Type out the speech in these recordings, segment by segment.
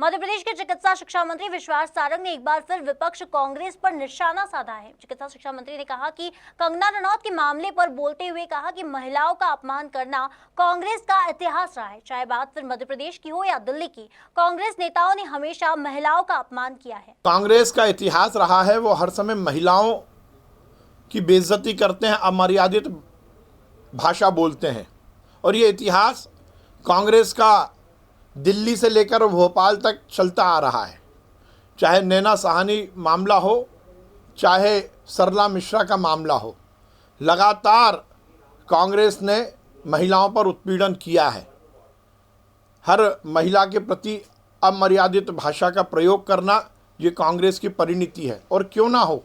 मध्य प्रदेश के चिकित्सा शिक्षा मंत्री विश्वास सारंग ने एक बार फिर विपक्ष कांग्रेस पर निशाना साधा है। चिकित्सा शिक्षा मंत्री ने कहा कि कंगना रनौत के मामले पर बोलते हुए कहा कि महिलाओं का अपमान करना कांग्रेस का इतिहास रहा है। चाहे बात फिर मध्य प्रदेश की हो या दिल्ली की, कांग्रेस नेताओं ने हमेशा महिलाओं का अपमान किया है। कांग्रेस का इतिहास रहा है, वो हर समय महिलाओं की बेइज्जती करते हैं, अमर्यादित भाषा बोलते हैं। और ये इतिहास कांग्रेस का दिल्ली से लेकर भोपाल तक चलता आ रहा है। चाहे नैना साहनी मामला हो, चाहे सरला मिश्रा का मामला हो, लगातार कांग्रेस ने महिलाओं पर उत्पीड़न किया है। हर महिला के प्रति अमर्यादित भाषा का प्रयोग करना ये कांग्रेस की परिणति है। और क्यों ना हो,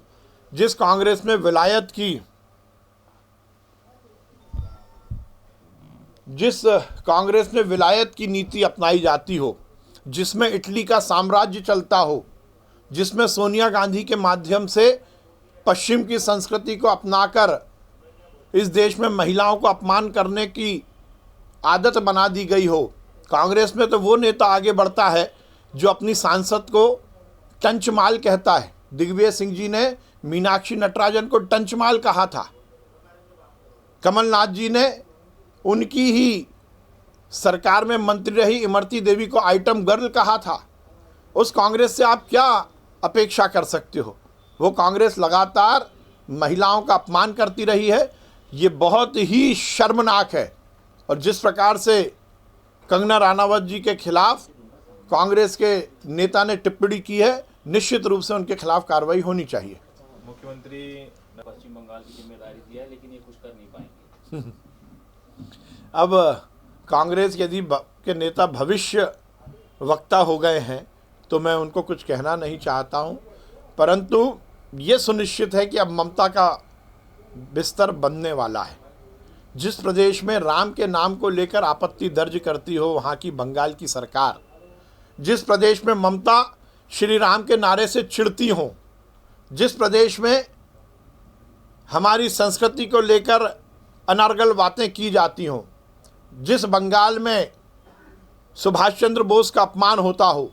जिस कांग्रेस में विलायत की नीति अपनाई जाती हो, जिसमें इटली का साम्राज्य चलता हो, जिसमें सोनिया गांधी के माध्यम से पश्चिम की संस्कृति को अपनाकर इस देश में महिलाओं को अपमान करने की आदत बना दी गई हो, कांग्रेस में तो वो नेता आगे बढ़ता है जो अपनी सांसद को टंचमाल कहता है। दिग्विजय सिंह जी ने मीनाक्षी नटराजन को टंचमाल कहा था। कमलनाथ जी ने उनकी ही सरकार में मंत्री रही इमरती देवी को आइटम गर्ल कहा था। उस कांग्रेस से आप क्या अपेक्षा कर सकते हो? वो कांग्रेस लगातार महिलाओं का अपमान करती रही है। ये बहुत ही शर्मनाक है। और जिस प्रकार से कंगना रनावत जी के खिलाफ कांग्रेस के नेता ने टिप्पणी की है, निश्चित रूप से उनके खिलाफ कार्रवाई होनी चाहिए। मुख्यमंत्री ने पश्चिम बंगाल की जिम्मेदारी दी है, लेकिन ये कुछ कर नहीं पाएंगे। अब कांग्रेस यदि के नेता भविष्य वक्ता हो गए हैं तो मैं उनको कुछ कहना नहीं चाहता हूं, परंतु ये सुनिश्चित है कि अब ममता का बिस्तर बनने वाला है। जिस प्रदेश में राम के नाम को लेकर आपत्ति दर्ज करती हो वहाँ की बंगाल की सरकार, जिस प्रदेश में ममता श्री राम के नारे से चिढ़ती हो, जिस प्रदेश में हमारी संस्कृति को लेकर अनर्गल बातें की जाती हों, जिस बंगाल में सुभाष चंद्र बोस का अपमान होता हो,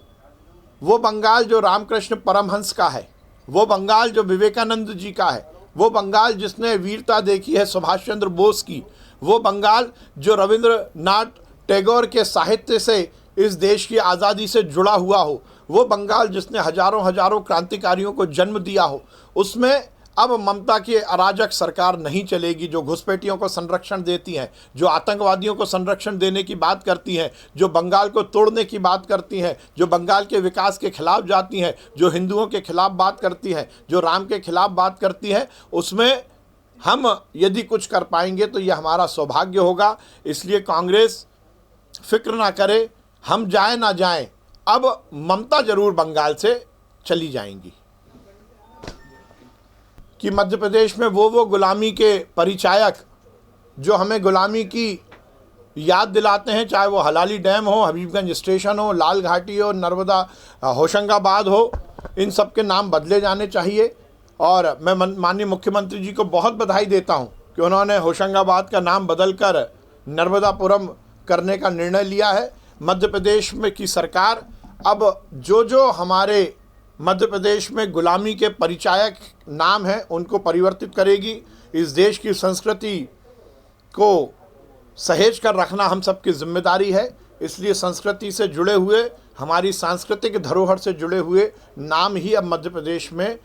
वो बंगाल जो रामकृष्ण परमहंस का है, वो बंगाल जो विवेकानंद जी का है, वो बंगाल जिसने वीरता देखी है सुभाष चंद्र बोस की, वो बंगाल जो रविंद्रनाथ टैगोर के साहित्य से इस देश की आज़ादी से जुड़ा हुआ हो, वो बंगाल जिसने हजारों क्रांतिकारियों को जन्म दिया हो, उसमें अब ममता की अराजक सरकार नहीं चलेगी। जो घुसपैठियों को संरक्षण देती हैं, जो आतंकवादियों को संरक्षण देने की बात करती हैं, जो बंगाल को तोड़ने की बात करती हैं, जो बंगाल के विकास के खिलाफ जाती हैं, जो हिंदुओं के खिलाफ बात करती हैं, जो राम के खिलाफ बात करती हैं, उसमें हम यदि कुछ कर पाएंगे तो यह हमारा सौभाग्य होगा। इसलिए कांग्रेस फिक्र ना करे, हम जाए ना जाएं, अब ममता जरूर बंगाल से चली जाएंगी। कि मध्य प्रदेश में वो गुलामी के परिचायक जो हमें गुलामी की याद दिलाते हैं, चाहे वो हलाली डैम हो, हबीबगंज स्टेशन हो, लाल घाटी हो, नर्मदा होशंगाबाद हो, इन सब के नाम बदले जाने चाहिए। और मैं माननीय मुख्यमंत्री जी को बहुत बधाई देता हूं कि उन्होंने होशंगाबाद का नाम बदलकर नर्मदापुरम करने का निर्णय लिया है। मध्य प्रदेश में की सरकार अब जो हमारे मध्य प्रदेश में गुलामी के परिचायक नाम हैं उनको परिवर्तित करेगी। इस देश की संस्कृति को सहेज कर रखना हम सबकी जिम्मेदारी है। इसलिए संस्कृति से जुड़े हुए, हमारी सांस्कृतिक धरोहर से जुड़े हुए नाम ही अब मध्य प्रदेश में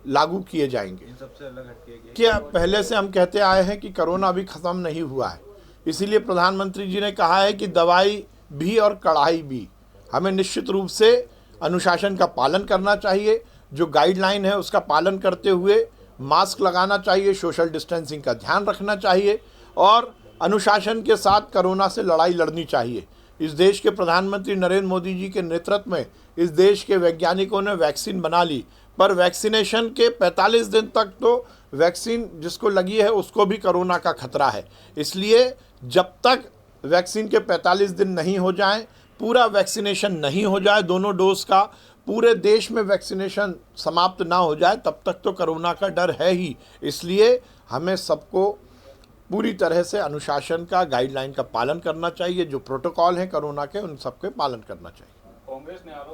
लागू किए जाएंगे। सबसे अलग हटके क्या पहले से हम कहते आए हैं कि कोरोना अभी ख़त्म नहीं हुआ है, इसीलिए प्रधानमंत्री जी ने कहा है कि दवाई भी और कड़ाई भी। हमें निश्चित रूप से अनुशासन का पालन करना चाहिए, जो गाइडलाइन है उसका पालन करते हुए मास्क लगाना चाहिए, सोशल डिस्टेंसिंग का ध्यान रखना चाहिए और अनुशासन के साथ कोरोना से लड़ाई लड़नी चाहिए। इस देश के प्रधानमंत्री नरेंद्र मोदी जी के नेतृत्व में इस देश के वैज्ञानिकों ने वैक्सीन बना ली, पर वैक्सीनेशन के 45 दिन तक तो वैक्सीन जिसको लगी है उसको भी कोरोना का खतरा है। इसलिए जब तक वैक्सीन के 45 दिन नहीं हो जाएं, पूरा वैक्सीनेशन नहीं हो जाए, दोनों डोज का पूरे देश में वैक्सीनेशन समाप्त ना हो जाए, तब तक तो कोरोना का डर है ही। इसलिए हमें सबको पूरी तरह से अनुशासन का, गाइडलाइन का पालन करना चाहिए। जो प्रोटोकॉल हैं कोरोना के, उन सबके पालन करना चाहिए। कांग्रेस ने आरोप